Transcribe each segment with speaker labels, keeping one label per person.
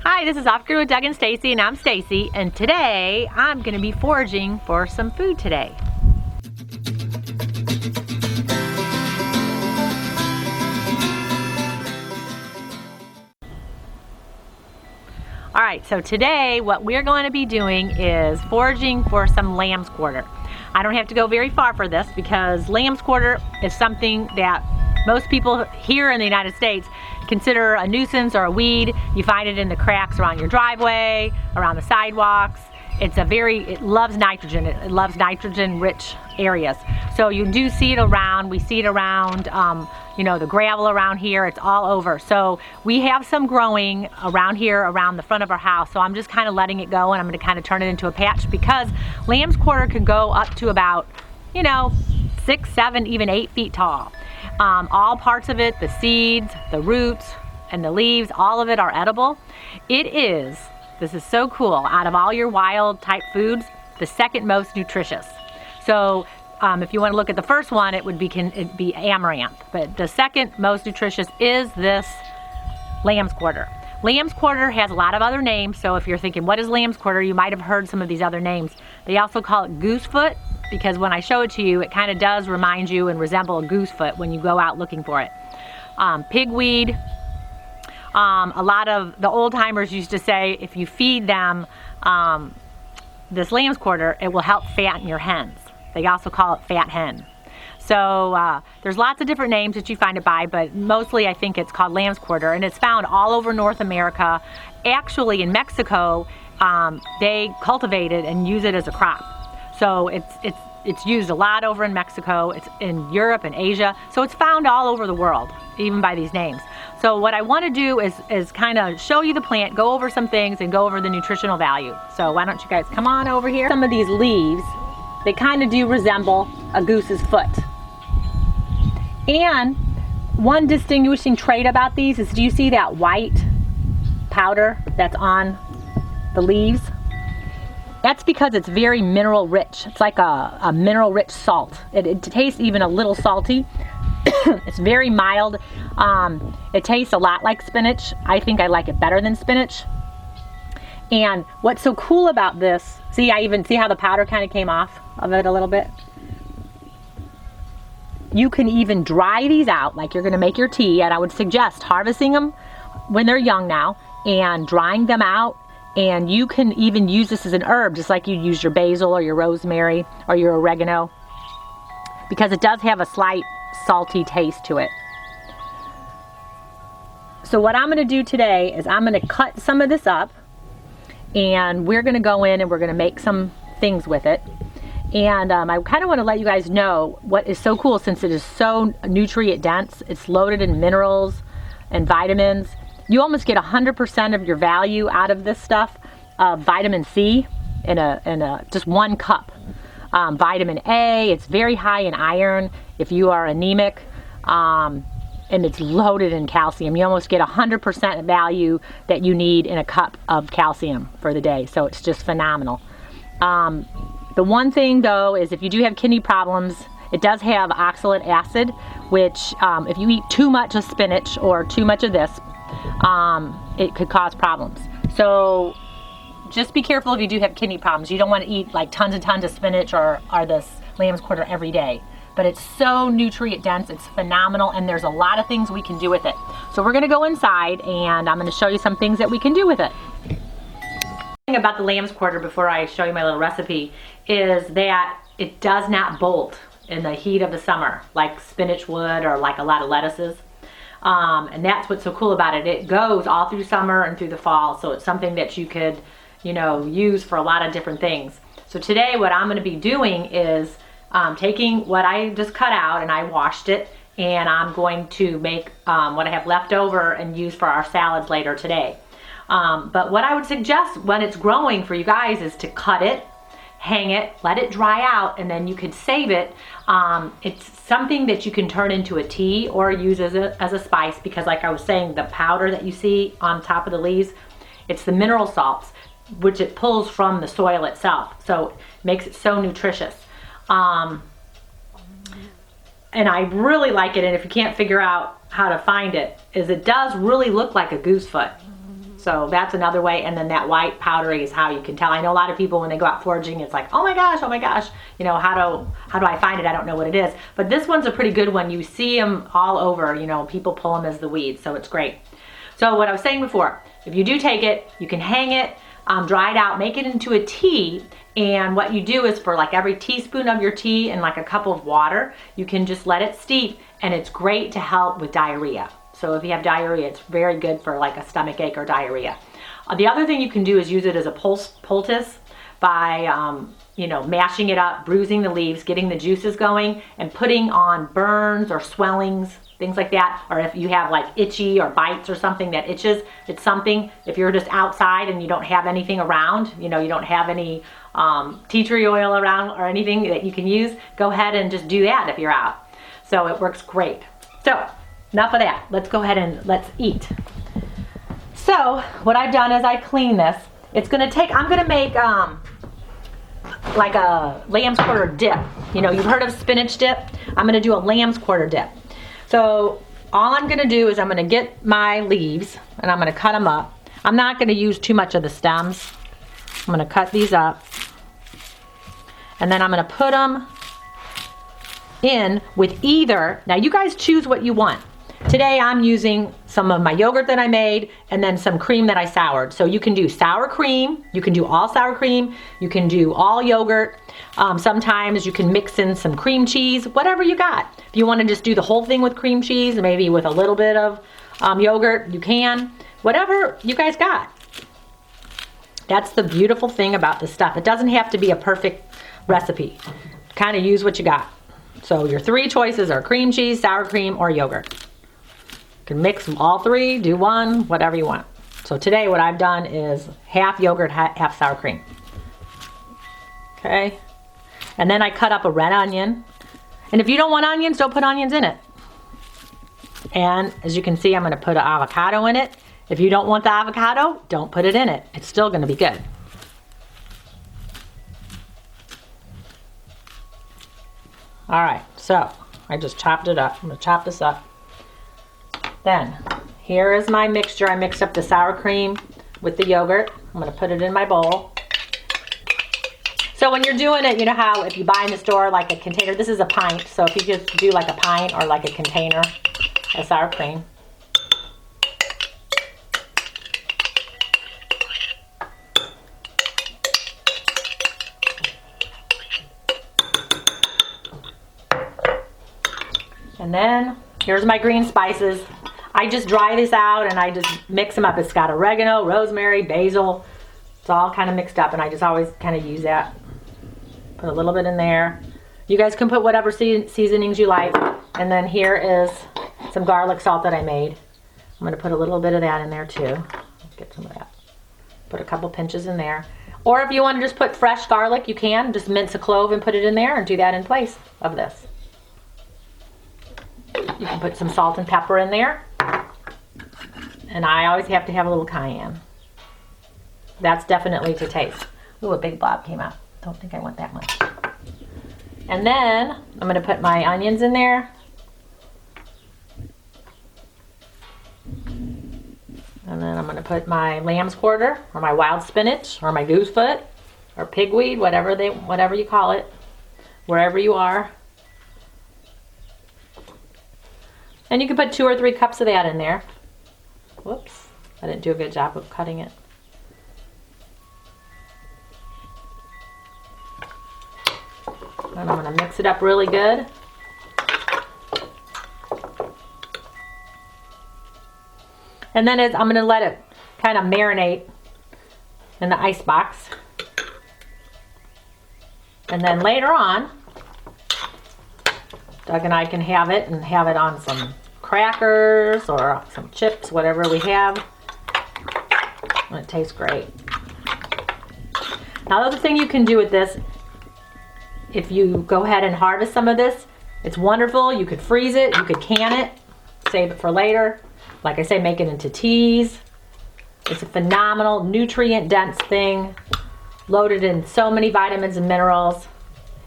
Speaker 1: Hi, this is Off Grid with Doug and Stacy, and I'm Stacy, and today I'm going to be foraging for some food today. Alright, so today what we're going to be doing is foraging for some lamb's quarter. I don't have to go very far for this because lamb's quarter is something that most people here in the United States consider a nuisance or a weed. You find it in the cracks around your driveway, around the sidewalks. It loves nitrogen. It loves nitrogen-rich areas. So you do see it around. We see it around, the gravel around here. It's all over. So we have some growing around here, around the front of our house. So I'm just kind of letting it go, and I'm going to kind of turn it into a patch because lamb's quarter can go up to about, 6, 7, even 8 feet tall. All parts of it, the seeds, the roots, and the leaves, all of it are edible. This is so cool, out of all your wild type foods, the second most nutritious. So if you want to look at the first one, it'd be amaranth. But the second most nutritious is this lamb's quarter. Lamb's quarter has a lot of other names, so if you're thinking, what is lamb's quarter, you might have heard some of these other names. They also call it goosefoot, because when I show it to you, it kind of does remind you and resemble a goosefoot when you go out looking for it. Pigweed. A lot of the old timers used to say if you feed them this lamb's quarter, it will help fatten your hens. They also call it fat hen. So there's lots of different names that you find it by, but mostly I think it's called lamb's quarter, and it's found all over North America. Actually in Mexico, they cultivate it and use it as a crop. So it's used a lot over in Mexico. It's in Europe and Asia. So it's found all over the world, even by these names. So what I want to do is kind of show you the plant, go over some things, and go over the nutritional value. So why don't you guys come on over here? Some of these leaves, they kind of do resemble a goose's foot. And one distinguishing trait about these is, do you see that white powder that's on the leaves? That's because it's very mineral rich. It's like a mineral rich salt. It tastes even a little salty. It's very mild. It tastes a lot like spinach. I think I like it better than spinach. And what's so cool about this, I even see how the powder kind of came off of it a little bit. You can even dry these out like you're gonna make your tea, and I would suggest harvesting them when they're young now and drying them out. And you can even use this as an herb, just like you'd use your basil or your rosemary or your oregano, because it does have a slight salty taste to it. So what I'm going to do today is I'm going to cut some of this up, and we're going to go in and we're going to make some things with it. And I kind of want to let you guys know what is so cool, since it is so nutrient dense. It's loaded in minerals and vitamins. You almost get 100% of your value out of this stuff. Vitamin C in just 1 cup. Vitamin A, it's very high in iron if you are anemic. And it's loaded in calcium. You almost get 100% value that you need in a cup of calcium for the day. So it's just phenomenal. The one thing though is, if you do have kidney problems, it does have oxalic acid, which if you eat too much of spinach or too much of this, it could cause problems. So just be careful if you do have kidney problems. You don't want to eat like tons and tons of spinach or this lamb's quarter every day. But it's so nutrient dense, it's phenomenal, and there's a lot of things we can do with it. So we're gonna go inside and I'm gonna show you some things that we can do with it. The thing about the lamb's quarter, before I show you my little recipe, is that it does not bolt in the heat of the summer like spinach would, or like a lot of lettuces. And that's what's so cool about it. It goes all through summer and through the fall, so it's something that you could, use for a lot of different things. So today what I'm going to be doing is taking what I just cut out, and I washed it, and I'm going to make what I have left over and use for our salads later today. But what I would suggest when it's growing for you guys is to cut it, hang it, let it dry out, and then you could save it. It's something that you can turn into a tea or use as a spice, because like I was saying, the powder that you see on top of the leaves, it's the mineral salts, which it pulls from the soil itself. So it makes it so nutritious. And I really like it, and if you can't figure out how to find it, is it does really look like a goosefoot. So that's another way. And then that white powdery is how you can tell. I know a lot of people when they go out foraging, it's like, oh my gosh, you know, how do I find it? I don't know what it is. But this one's a pretty good one. You see them all over, you know, people pull them as the weeds, so it's great. So what I was saying before, if you do take it, you can hang it, dry it out, make it into a tea. And what you do is for like every teaspoon of your tea and like a cup of water, you can just let it steep, and it's great to help with diarrhea. So if you have diarrhea, it's very good for like a stomach ache or diarrhea. The other thing you can do is use it as a poultice by, you know, mashing it up, bruising the leaves, getting the juices going, and putting on burns or swellings, things like that. Or if you have like itchy or bites or something that itches, it's something, if you're just outside and you don't have anything around, you know, you don't have any tea tree oil around or anything that you can use, go ahead and just do that if you're out. So it works great. So enough of that. Let's go ahead and let's eat. So what I've done is I clean this. It's gonna take, I'm gonna make like a lamb's quarter dip. You know, you've heard of spinach dip? I'm gonna do a lamb's quarter dip. So all I'm gonna do is I'm gonna get my leaves and I'm gonna cut them up. I'm not gonna use too much of the stems. I'm gonna cut these up. And then I'm gonna put them in with either, now you guys choose what you want. Today I'm using some of my yogurt that I made and then some cream that I soured. So you can do sour cream, you can do all sour cream, you can do all yogurt. Sometimes you can mix in some cream cheese, whatever you got. If you want to just do the whole thing with cream cheese, maybe with a little bit of yogurt, you can. Whatever you guys got. That's the beautiful thing about this stuff. It doesn't have to be a perfect recipe. Kind of use what you got. So your three choices are cream cheese, sour cream, or yogurt. You can mix all three, do one, whatever you want. So today what I've done is half yogurt, half sour cream. Okay. And then I cut up a red onion. And if you don't want onions, don't put onions in it. And as you can see, I'm going to put an avocado in it. If you don't want the avocado, don't put it in it. It's still going to be good. All right, so I just chopped it up. I'm going to chop this up. Then, here is my mixture. I mixed up the sour cream with the yogurt. I'm going to put it in my bowl. So when you're doing it, you know how if you buy in the store like a container, this is a pint. So if you just do like a pint or like a container of sour cream. And then here's my green spices. I just dry this out and I just mix them up. It's got oregano, rosemary, basil. It's all kind of mixed up and I just always kind of use that. Put a little bit in there. You guys can put whatever seasonings you like. And then here is some garlic salt that I made. I'm going to put a little bit of that in there too. Let's get some of that. Put a couple pinches in there. Or if you want to just put fresh garlic, you can. Just mince a clove and put it in there and do that in place of this. You can put some salt and pepper in there. And I always have to have a little cayenne. That's definitely to taste. Ooh, a big blob came out. Don't think I want that much. And then I'm going to put my onions in there. And then I'm going to put my lamb's quarter or my wild spinach or my goosefoot or pigweed, whatever you call it, wherever you are. And you can put 2 or 3 cups of that in there. Whoops, I didn't do a good job of cutting it. And I'm going to mix it up really good. And then I'm going to let it kind of marinate in the ice box. And then later on, Doug and I can have it on some crackers or some chips, whatever we have. And it tastes great. Now, the other thing you can do with this, if you go ahead and harvest some of this, it's wonderful. You could freeze it, you could can it, save it for later. Like I say, make it into teas. It's a phenomenal, nutrient-dense thing, loaded in so many vitamins and minerals.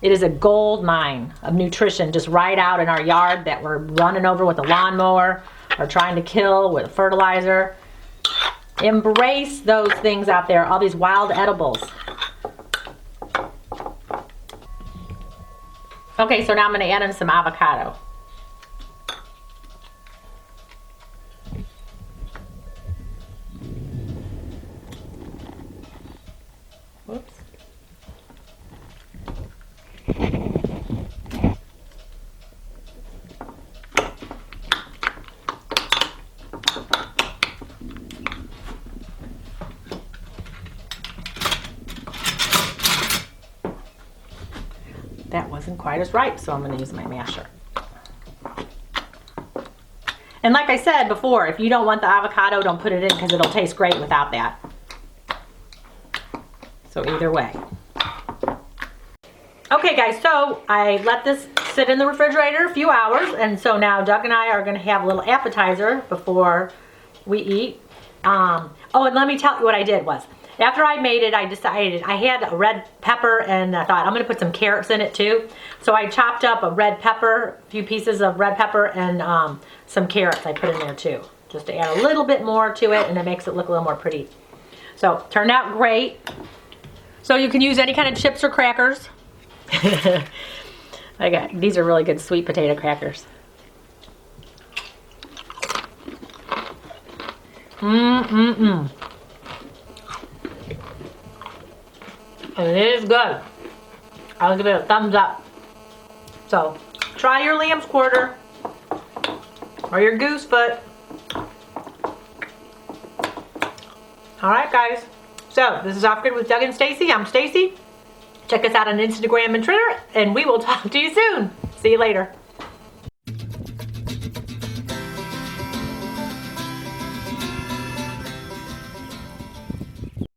Speaker 1: It is a gold mine of nutrition just right out in our yard that we're running over with a lawnmower or trying to kill with a fertilizer. Embrace those things out there, all these wild edibles. Okay, so now I'm going to add in some avocado. Whoops. That wasn't quite as ripe, so I'm going to use my masher. And like I said before, if you don't want the avocado, don't put it in because it'll taste great without that. So either way. Okay guys, so I let this sit in the refrigerator a few hours, and so now Doug and I are going to have a little appetizer before we eat. Oh, and let me tell you what I did was, after I made it, I decided I had a red pepper, and I thought I'm going to put some carrots in it too. So I chopped up a red pepper, a few pieces of red pepper, and some carrots I put in there too, just to add a little bit more to it, and it makes it look a little more pretty. So turned out great. So you can use any kind of chips or crackers. Okay, these are really good sweet potato crackers. And it is good. I'll give it a thumbs up. So try your lamb's quarter or your goose foot. All right, guys. So this is Off Grid with Doug and Stacy. I'm Stacy. Check us out on Instagram and Twitter, and we will talk to you soon. See you later.